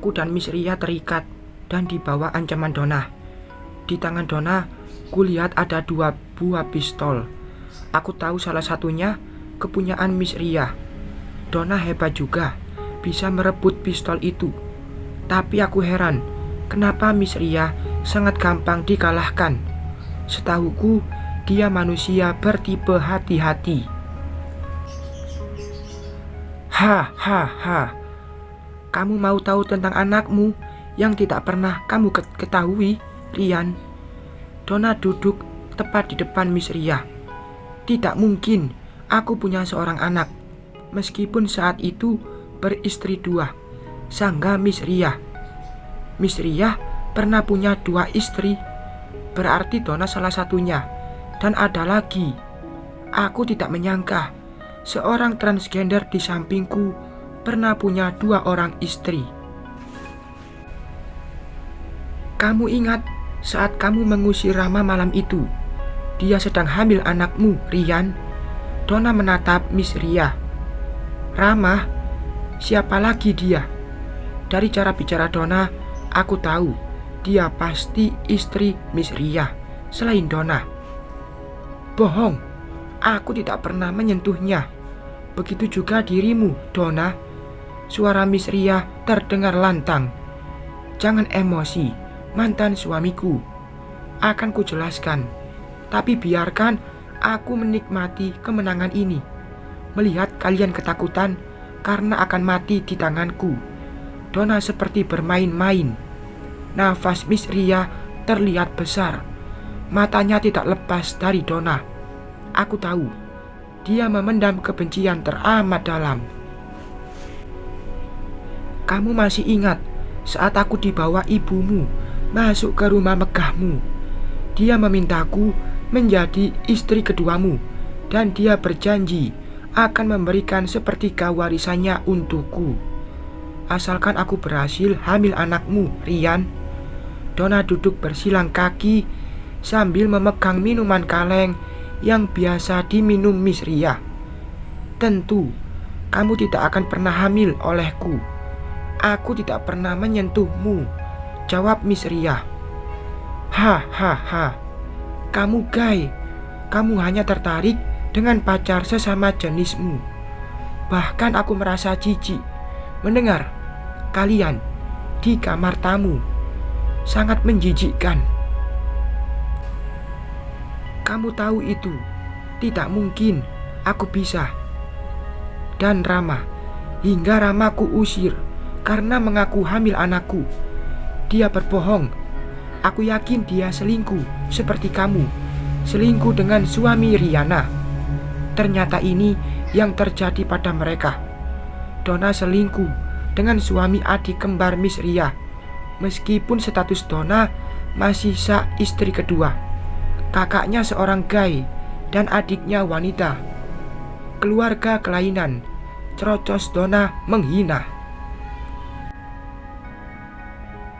Aku dan Miss Ria terikat dan dibawa ancaman Donna. Di tangan Donna, kulihat ada 2 buah pistol. Aku tahu salah satunya kepunyaan Miss Ria. Donna hebat juga, bisa merebut pistol itu. Tapi aku heran, kenapa Miss Ria sangat gampang dikalahkan. Setahuku, dia manusia bertipe hati-hati. Hahaha. Kamu mau tahu tentang anakmu yang tidak pernah kamu ketahui, Ryan? Donna duduk tepat di depan Miss Ria. Tidak mungkin aku punya seorang anak, meskipun saat itu beristri 2, sangga Miss Ria. Miss Ria pernah punya 2 istri, berarti Donna salah satunya. Dan ada lagi, aku tidak menyangka seorang transgender di sampingku pernah punya 2 orang istri. Kamu ingat saat kamu mengusir Rama malam itu? Dia sedang hamil anakmu, Ryan. Donna menatap Miss Ria. Rama? Siapa lagi dia? Dari cara bicara Donna, aku tahu dia pasti istri Miss Ria selain Donna. Bohong, aku tidak pernah menyentuhnya. Begitu juga dirimu, Donna. Suara Miss Ria terdengar lantang. Jangan emosi, mantan suamiku. Akan kujelaskan. Tapi biarkan aku menikmati kemenangan ini. Melihat kalian ketakutan karena akan mati di tanganku. Donna seperti bermain-main. Nafas Miss Ria terlihat besar. Matanya tidak lepas dari Donna. Aku tahu, dia memendam kebencian teramat dalam. Kamu masih ingat saat aku dibawa ibumu masuk ke rumah megahmu? Dia memintaku menjadi istri keduamu, dan dia berjanji akan memberikan sepertiga warisannya untukku, asalkan aku berhasil hamil anakmu, Ryan. Donna duduk bersilang kaki sambil memegang minuman kaleng yang biasa diminum Miss Ria. Tentu, kamu tidak akan pernah hamil olehku. Aku tidak pernah menyentuhmu, jawab Miss Ria. Hahaha, kamu gay. Kamu hanya tertarik dengan pacar sesama jenismu. Bahkan aku merasa jijik mendengar kalian di kamar tamu. Sangat menjijikkan. Kamu tahu itu tidak mungkin aku bisa. Dan Rama, hingga Rama ku usir karena mengaku hamil anakku. Dia berbohong. Aku yakin dia selingkuh seperti kamu selingkuh dengan suami Riana. Ternyata ini yang terjadi pada mereka. Donna selingkuh dengan suami adik kembar Miss Ria, meskipun status Donna masih sah istri kedua. Kakaknya seorang gay dan adiknya wanita. Keluarga kelainan. Cerocos Donna menghina.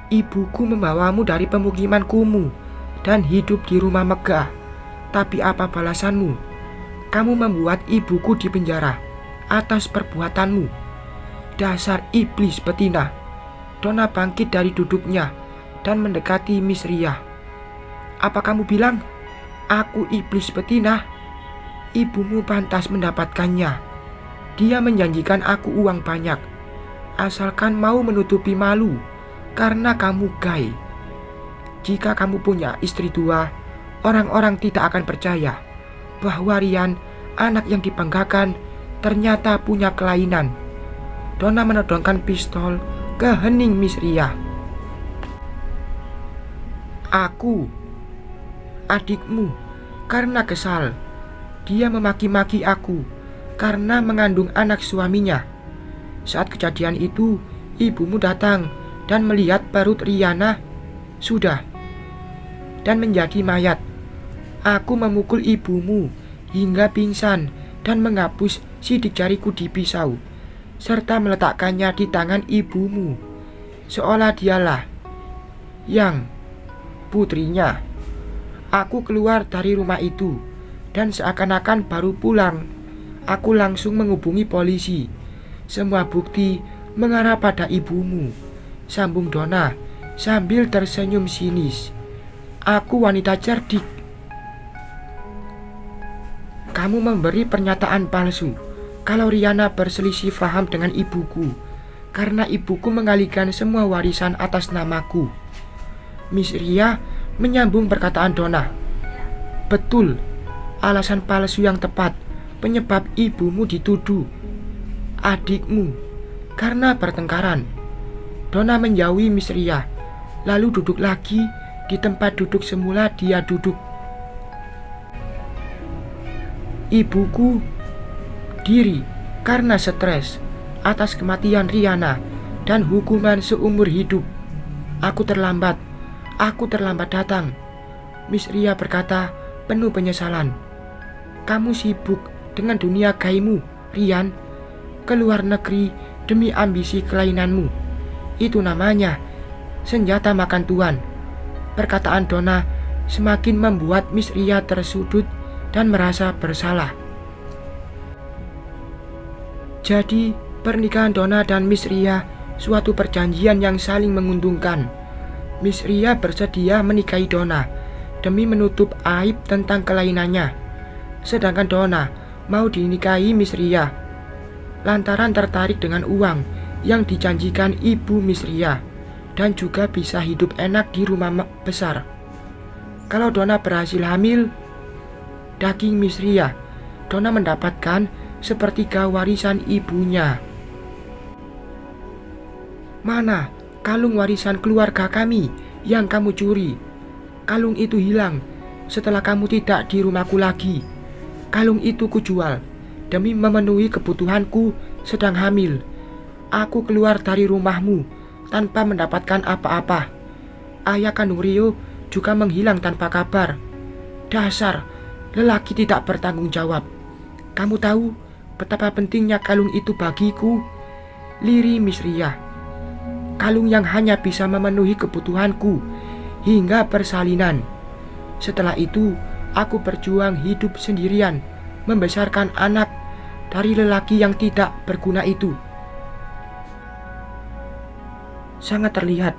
Ibuku membawamu dari pemukiman kumuh dan hidup di rumah megah. Tapi apa balasanmu? Kamu membuat ibuku dipenjara atas perbuatanmu. Dasar iblis betina. Donna bangkit dari duduknya dan mendekati Miss Ria. Apa kamu bilang aku iblis betina? Ibumu pantas mendapatkannya. Dia menjanjikan aku uang banyak, asalkan mau menutupi malu karena kamu gay. Jika kamu punya istri 2, orang-orang tidak akan percaya bahwa Ryan, anak yang dibanggakan, ternyata punya kelainan. Donna menodongkan pistol ke hening Miss Ria. Aku, adikmu, karena kesal. Dia memaki-maki aku karena mengandung anak suaminya. Saat kejadian itu, ibumu datang dan melihat perut Riana sudah dan menjadi mayat. Aku memukul ibumu hingga pingsan dan menghapus sidik jariku di pisau, serta meletakkannya di tangan ibumu, seolah dialah yang putrinya. Aku keluar dari rumah itu dan seakan-akan baru pulang. Aku langsung menghubungi polisi. Semua bukti mengarah pada ibumu. sambung Donna sambil tersenyum sinis. Aku wanita cerdik. Kamu memberi pernyataan palsu kalau Rihanna berselisih paham dengan ibuku, karena ibuku mengalihkan semua warisan atas namaku. Miss Ria menyambung perkataan Donna. Betul, alasan palsu yang tepat penyebab ibumu dituduh adikmu karena pertengkaran. Donna menjauhi Miss Ria, lalu duduk lagi di tempat duduk semula dia duduk. Ibuku diri karena stres atas kematian Rihanna dan hukuman seumur hidup. Aku terlambat datang. Miss Ria berkata penuh penyesalan. Kamu sibuk dengan dunia gaimu, Rian. Keluar negeri demi ambisi kelainanmu. Itu namanya senjata makan tuan. Perkataan Donna semakin membuat Miss Ria tersudut dan merasa bersalah. Jadi pernikahan Donna dan Miss Ria suatu perjanjian yang saling menguntungkan. Miss Ria bersedia menikahi Donna demi menutup aib tentang kelainannya, sedangkan Donna mau dinikahi Miss Ria lantaran tertarik dengan uang yang dijanjikan ibu Miss Ria dan juga bisa hidup enak di rumah besar. Kalau Donna berhasil hamil daging Miss Ria, Donna mendapatkan sepertiga warisan ibunya. Mana kalung warisan keluarga kami yang kamu curi? Kalung itu hilang setelah kamu tidak di rumahku lagi. Kalung itu kujual demi memenuhi kebutuhanku sedang hamil. Aku keluar dari rumahmu tanpa mendapatkan apa-apa. Ayah kandung Rio juga menghilang tanpa kabar. Dasar lelaki tidak bertanggung jawab. Kamu tahu betapa pentingnya kalung itu bagiku? Liri Miss Ria. Kalung yang hanya bisa memenuhi kebutuhanku hingga persalinan. Setelah itu, aku berjuang hidup sendirian, membesarkan anak dari lelaki yang tidak berguna itu. Sangat terlihat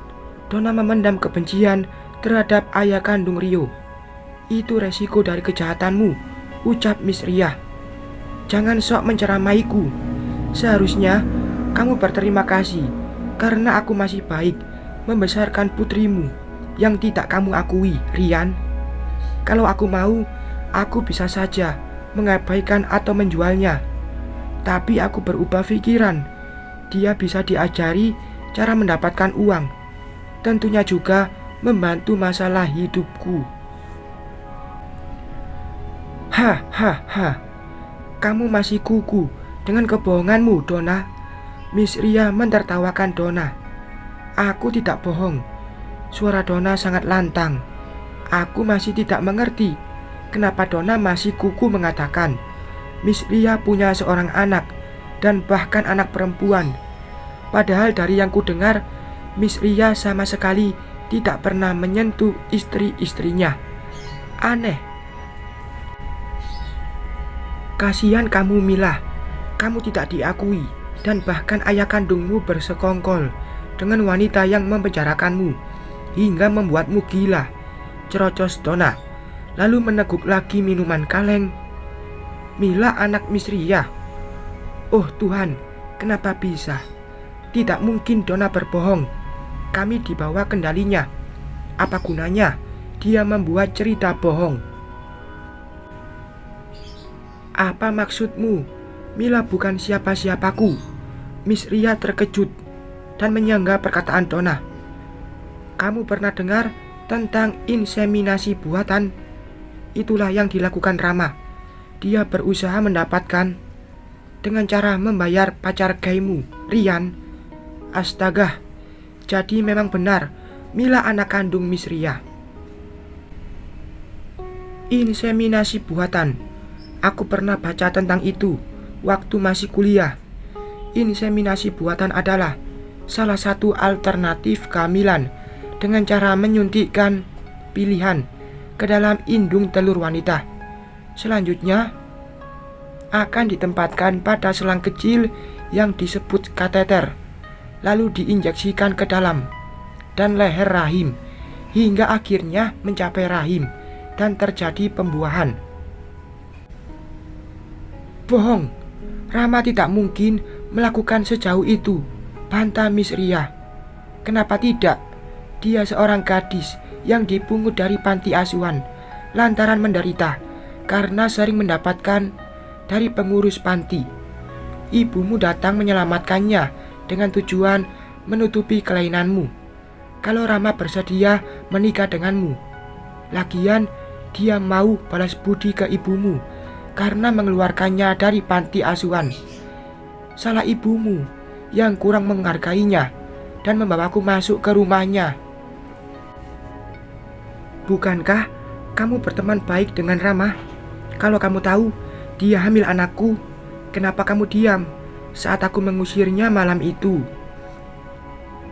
Donna memendam kebencian terhadap ayah kandung Rio. Itu resiko dari kejahatanmu, ucap Miss Ria. Jangan sok menceramaiku. Seharusnya kamu berterima kasih karena aku masih baik membesarkan putrimu yang tidak kamu akui, Rian. Kalau aku mau, aku bisa saja mengabaikan atau menjualnya. Tapi aku berubah pikiran. Dia bisa diajari cara mendapatkan uang. Tentunya juga membantu masalah hidupku. Hahaha. Kamu masih kuku dengan kebohonganmu, Donna. Miss Ria mentertawakan Donna. Aku tidak bohong. Suara Donna sangat lantang. Aku masih tidak mengerti kenapa Donna masih kuku mengatakan Miss Ria punya seorang anak dan bahkan anak perempuan. Padahal dari yang kudengar, Miss Ria sama sekali tidak pernah menyentuh istri-istrinya. Aneh. Kasihan kamu, Mila. Kamu tidak diakui dan bahkan ayah kandungmu bersekongkol dengan wanita yang mempenjarakanmu hingga membuatmu gila. Cerocos Donna, lalu meneguk lagi minuman kaleng. Mila anak Miss Ria. Oh Tuhan, kenapa bisa? Tidak mungkin Donna berbohong. Kami di bawah kendalinya. Apa gunanya dia membuat cerita bohong? Apa maksudmu? Mila bukan siapa-siapaku. Miss Ria terkejut dan menyangga perkataan Donna. Kamu pernah dengar tentang inseminasi buatan? Itulah yang dilakukan Rama. Dia berusaha mendapatkan dengan cara membayar pacar gaymu, Rian. Astaga, jadi memang benar Mila anak kandung Miss Ria. Inseminasi buatan. Aku pernah baca tentang itu waktu masih kuliah. Inseminasi buatan adalah salah satu alternatif kehamilan dengan cara menyuntikkan pilihan ke dalam indung telur wanita. Selanjutnya akan ditempatkan pada selang kecil yang disebut kateter. lalu diinjeksikan ke dalam dan leher rahim, hingga akhirnya mencapai rahim dan terjadi pembuahan. Bohong, Rama tidak mungkin melakukan sejauh itu, bantah Miss Ria. Kenapa tidak? Dia seorang gadis yang dipungut dari panti asuhan lantaran menderita karena sering mendapatkan dari pengurus panti. Ibumu datang menyelamatkannya dengan tujuan menutupi kelainanmu. Kalau Rama bersedia menikah denganmu, lagian dia mau balas budi ke ibumu karena mengeluarkannya dari panti asuhan. Salah ibumu yang kurang menghargainya dan membawaku masuk ke rumahnya. Bukankah kamu berteman baik dengan Rama? Kalau kamu tahu dia hamil anakku, kenapa kamu diam saat aku mengusirnya malam itu?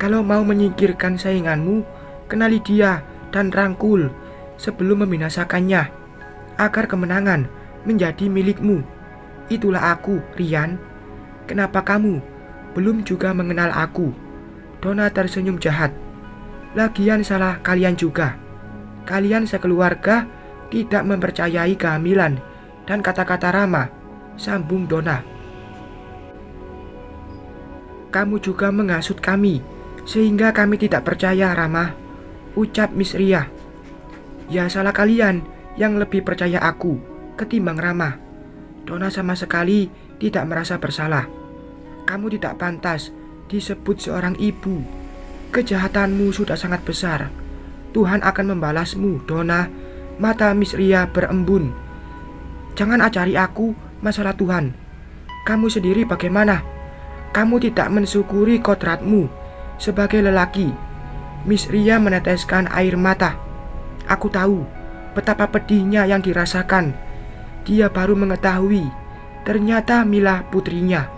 Kalau mau menyingkirkan sainganmu, kenali dia dan rangkul sebelum membinasakannya, agar kemenangan menjadi milikmu. Itulah aku, Rian. Kenapa kamu belum juga mengenal aku? Donna tersenyum jahat. Lagian salah kalian juga. Kalian sekeluarga tidak mempercayai kehamilan dan kata-kata Rama, sambung Donna. Kamu juga menghasut kami, sehingga kami tidak percaya, Rama, ucap Miss Ria. Ya salah kalian yang lebih percaya aku ketimbang Rama. Donna sama sekali tidak merasa bersalah. Kamu tidak pantas disebut seorang ibu. Kejahatanmu sudah sangat besar. Tuhan akan membalasmu, Donna. Mata Miss Ria berembun. Jangan ajari aku masalah Tuhan. Kamu sendiri bagaimana? Kamu tidak mensyukuri kodratmu sebagai lelaki. Miss Ria meneteskan air mata. Aku tahu betapa pedihnya yang dirasakan. Dia baru mengetahui ternyata Mila putrinya.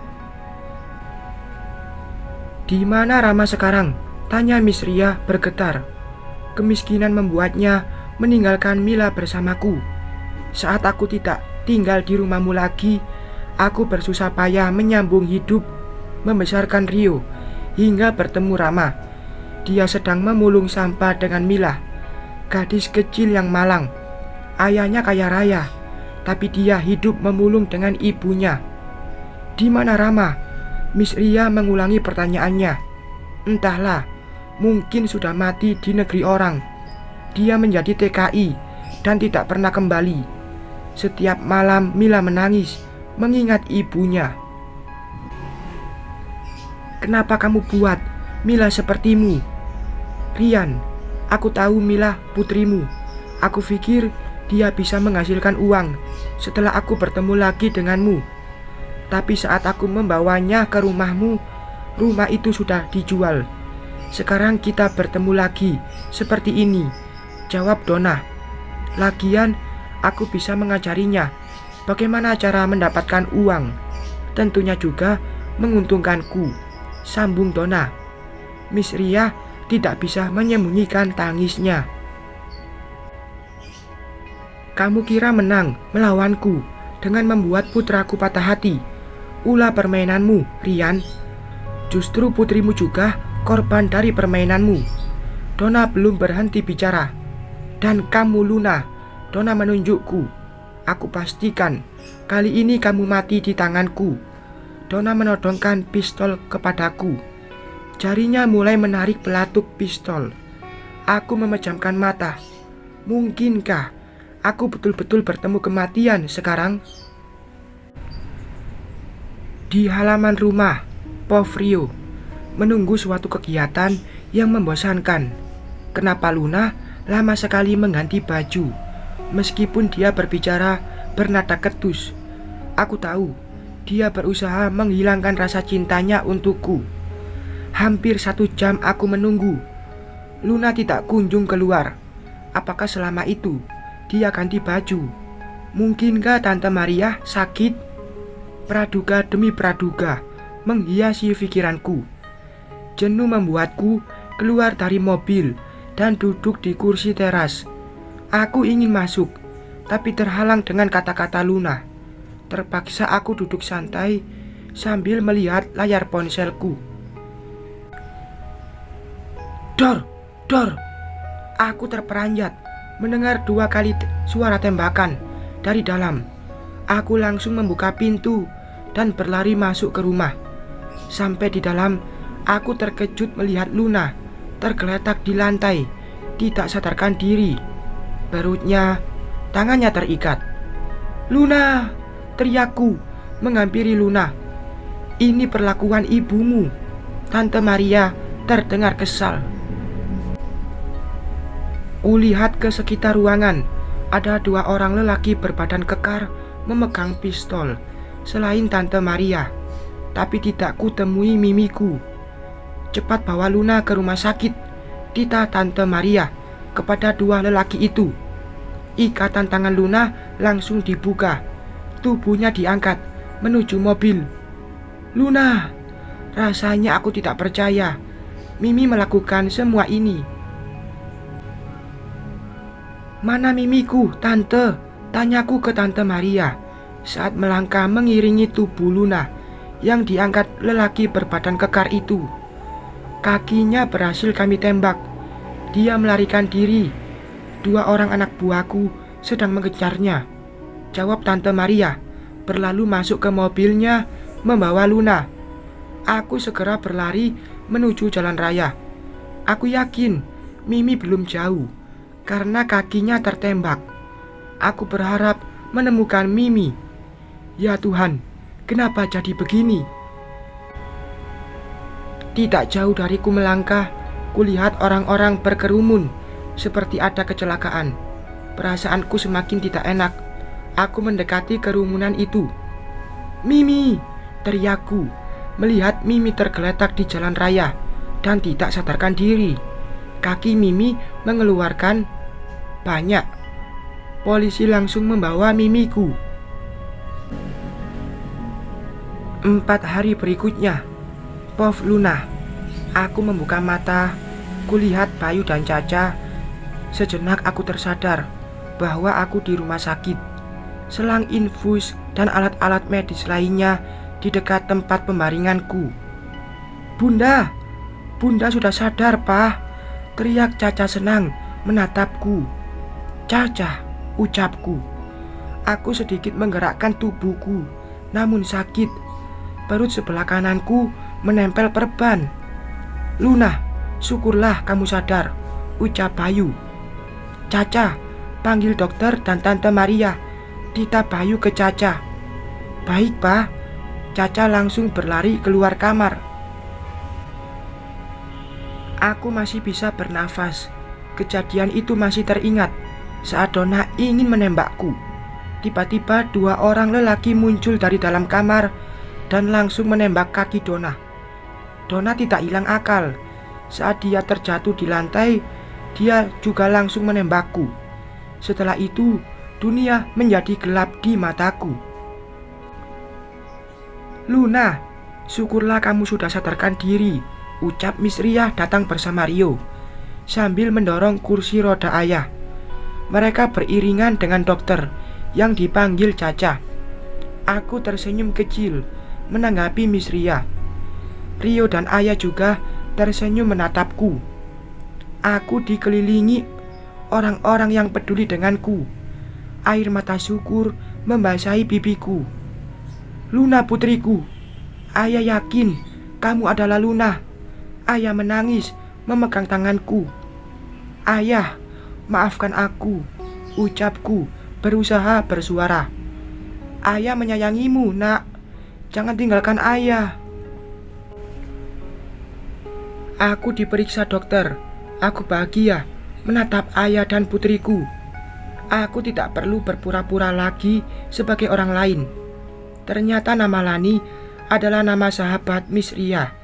Di mana Rama sekarang? Tanya Miss Ria bergetar. Kemiskinan membuatnya meninggalkan Mila bersamaku. Saat aku tidak tinggal di rumahmu lagi, aku bersusah payah menyambung hidup, membesarkan Rio, hingga bertemu Rama. Dia sedang memulung sampah dengan Mila, gadis kecil yang malang. Ayahnya kaya raya, tapi dia hidup memulung dengan ibunya. Di mana Rama? Miss Ria mengulangi pertanyaannya. Entahlah, mungkin sudah mati di negeri orang. Dia menjadi TKI dan tidak pernah kembali. Setiap malam Mila menangis mengingat ibunya. Kenapa kamu buat Mila sepertimu? Rian, aku tahu Mila putrimu. Aku pikir dia bisa menghasilkan uang setelah aku bertemu lagi denganmu. Tapi saat aku membawanya ke rumahmu, rumah itu sudah dijual. Sekarang kita bertemu lagi seperti ini, jawab Donna. Lagian aku bisa mengajarinya bagaimana cara mendapatkan uang. Tentunya juga menguntungkanku, sambung Donna. Miss Ria tidak bisa menyembunyikan tangisnya. Kamu kira menang melawanku dengan membuat putraku patah hati? Ulah permainanmu, Rian. Justru putrimu juga korban dari permainanmu. Donna belum berhenti bicara. Dan kamu Luna, Donna menunjukku. Aku pastikan kali ini kamu mati di tanganku. Donna menodongkan pistol kepadaku. Jarinya mulai menarik pelatuk pistol. Aku memejamkan mata. Mungkinkah aku betul-betul bertemu kematian sekarang? Di halaman rumah, Rio menunggu suatu kegiatan yang membosankan. Kenapa Luna lama sekali mengganti baju? Meskipun dia berbicara bernada ketus, aku tahu dia berusaha menghilangkan rasa cintanya untukku. Hampir 1 jam aku menunggu. Luna tidak kunjung keluar. Apakah selama itu dia ganti baju? Mungkinkah Tante Maria sakit? Praduga demi praduga menghiasi pikiranku. Jenuh membuatku keluar dari mobil dan duduk di kursi teras. Aku ingin masuk, tapi terhalang dengan kata-kata Luna. Terpaksa aku duduk santai sambil melihat layar ponselku. Dor, dor. Aku terperanjat mendengar 2 kali suara tembakan dari dalam. Aku langsung membuka pintu dan berlari masuk ke rumah. Sampai di dalam, aku terkejut melihat Luna tergeletak di lantai, tidak sadarkan diri. Perutnya, tangannya terikat. "Luna!" teriakku menghampiri Luna. "Ini perlakuan ibumu." Tante Maria terdengar kesal. Kulihat ke sekitar ruangan. Ada 2 orang lelaki berbadan kekar memegang pistol selain Tante Maria. Tapi tidak kutemui mimiku. "Cepat bawa Luna ke rumah sakit," titah Tante Maria kepada 2 lelaki itu. Ikatan tangan Luna langsung dibuka. Tubuhnya diangkat menuju mobil. "Luna!" Rasanya aku tidak percaya Mimi melakukan semua ini. "Mana mimiku, Tante?" tanyaku ke Tante Maria saat melangkah mengiringi tubuh Luna yang diangkat lelaki berbadan kekar itu. "Kakinya berhasil kami tembak. Dia melarikan diri. 2 orang anak buahku sedang mengejarnya," jawab Tante Maria, berlalu masuk ke mobilnya membawa Luna. Aku segera berlari menuju jalan raya. Aku yakin Mimi belum jauh karena kakinya tertembak. Aku berharap menemukan Mimi. Ya Tuhan, kenapa jadi begini? Tidak jauh dariku melangkah, kulihat orang-orang berkerumun seperti ada kecelakaan. Perasaanku semakin tidak enak. Aku mendekati kerumunan itu. "Mimi!" teriakku melihat Mimi tergeletak di jalan raya dan tidak sadarkan diri. Kaki Mimi mengeluarkan banyak. Polisi langsung membawa Mimiku. 4 hari berikutnya, Pov Luna. Aku membuka mata, kulihat Bayu dan Caca. Sejenak aku tersadar bahwa aku di rumah sakit. Selang infus dan alat-alat medis lainnya di dekat tempat pembaringanku. "Bunda, Bunda sudah sadar, Pak," teriak Caca senang menatapku. "Caca," ucapku. Aku sedikit menggerakkan tubuhku, namun sakit. Perut sebelah kananku menempel perban. "Luna, syukurlah kamu sadar," ucap Bayu. "Caca, panggil dokter dan Tante Maria," titah Bayu ke Caca. "Baik, Pak." Caca langsung berlari keluar kamar. Aku masih bisa bernafas. Kejadian itu masih teringat saat Donna ingin menembakku. Tiba-tiba 2 orang lelaki muncul dari dalam kamar dan langsung menembak kaki Donna. Donna tidak hilang akal. Saat dia terjatuh di lantai, dia juga langsung menembakku. Setelah itu, dunia menjadi gelap di mataku. "Luna, syukurlah kamu sudah sadarkan diri," ucap Miss Ria datang bersama Rio sambil mendorong kursi roda ayah. Mereka beriringan dengan dokter yang dipanggil Caca. Aku tersenyum kecil menanggapi Miss Ria. Rio dan ayah juga tersenyum menatapku. Aku dikelilingi orang-orang yang peduli denganku. Air mata syukur membasahi pipiku. "Luna putriku, ayah yakin kamu adalah Luna." Ayah menangis memegang tanganku. "Ayah, maafkan aku," ucapku berusaha bersuara. "Ayah menyayangimu, nak. Jangan tinggalkan ayah." Aku diperiksa dokter. Aku bahagia menatap ayah dan putriku. Aku tidak perlu berpura-pura lagi sebagai orang lain. Ternyata nama Lani adalah nama sahabat Miss Ria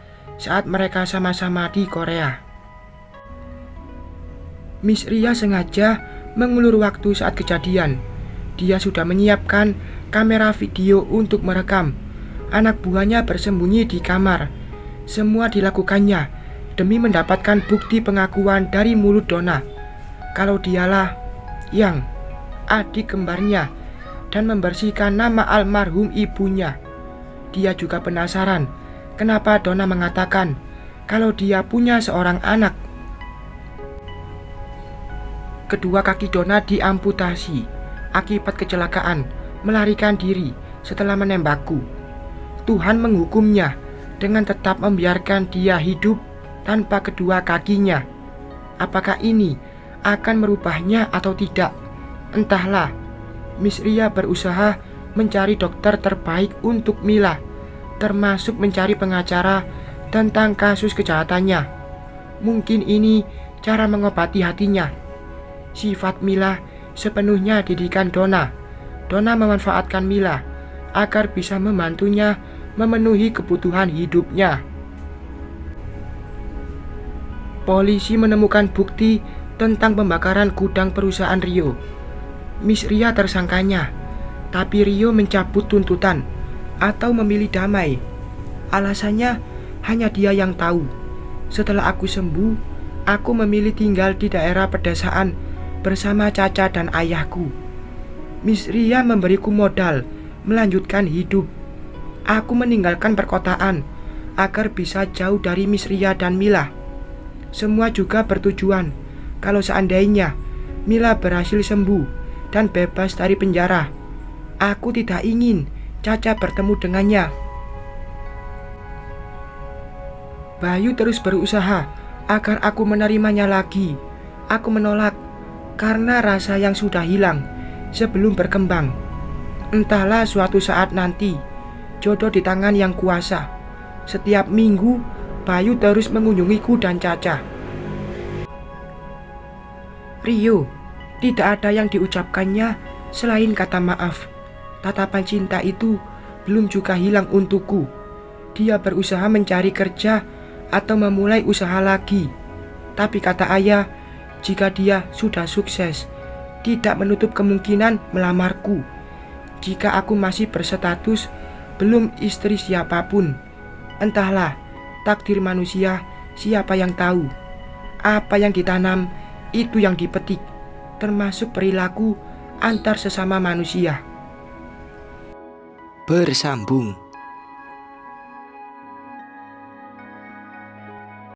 saat mereka sama-sama di Korea. Miss Ria sengaja mengulur waktu saat kejadian. Dia sudah menyiapkan kamera video untuk merekam. Anak buahnya bersembunyi di kamar. Semua dilakukannya demi mendapatkan bukti pengakuan dari mulut Donna kalau dialah yang adik kembarnya dan membersihkan nama almarhum ibunya. Dia juga penasaran kenapa Donna mengatakan kalau dia punya seorang anak. kedua kaki Donna diamputasi akibat kecelakaan melarikan diri setelah menembakku. Tuhan menghukumnya dengan tetap membiarkan dia hidup tanpa kedua kakinya. Apakah ini akan merubahnya atau tidak? Entahlah. Miss Ria berusaha mencari dokter terbaik untuk Mila, termasuk mencari pengacara tentang kasus kejahatannya. Mungkin ini cara mengobati hatinya. Sifat Mila sepenuhnya didikan Donna. Donna memanfaatkan Mila agar bisa membantunya memenuhi kebutuhan hidupnya. Polisi menemukan bukti tentang pembakaran gudang perusahaan Rio. Miss Ria tersangkanya, tapi Rio mencabut tuntutan atau memilih damai. Alasannya hanya dia yang tahu. Setelah aku sembuh, aku memilih tinggal di daerah pedesaan bersama Caca dan ayahku. Miss Ria memberiku modal melanjutkan hidup. Aku meninggalkan perkotaan agar bisa jauh dari Miss Ria dan Mila. Semua juga bertujuan kalau seandainya Mila berhasil sembuh dan bebas dari penjara. Aku tidak ingin Caca bertemu dengannya. Bayu terus berusaha agar aku menerimanya lagi. Aku menolak karena rasa yang sudah hilang sebelum berkembang. Entahlah, suatu saat nanti jodoh di tangan yang kuasa. Setiap minggu Bayu terus mengunjungiku dan Caca. Rio, tidak ada yang diucapkannya selain kata maaf. Tatapan cinta itu belum juga hilang untukku. Dia berusaha mencari kerja atau memulai usaha lagi. Tapi kata ayah, jika dia sudah sukses, tidak menutup kemungkinan melamarku. Jika aku masih berstatus belum istri siapapun. Entahlah, takdir manusia siapa yang tahu. Apa yang ditanam, itu yang dipetik, termasuk perilaku antar sesama manusia. Bersambung.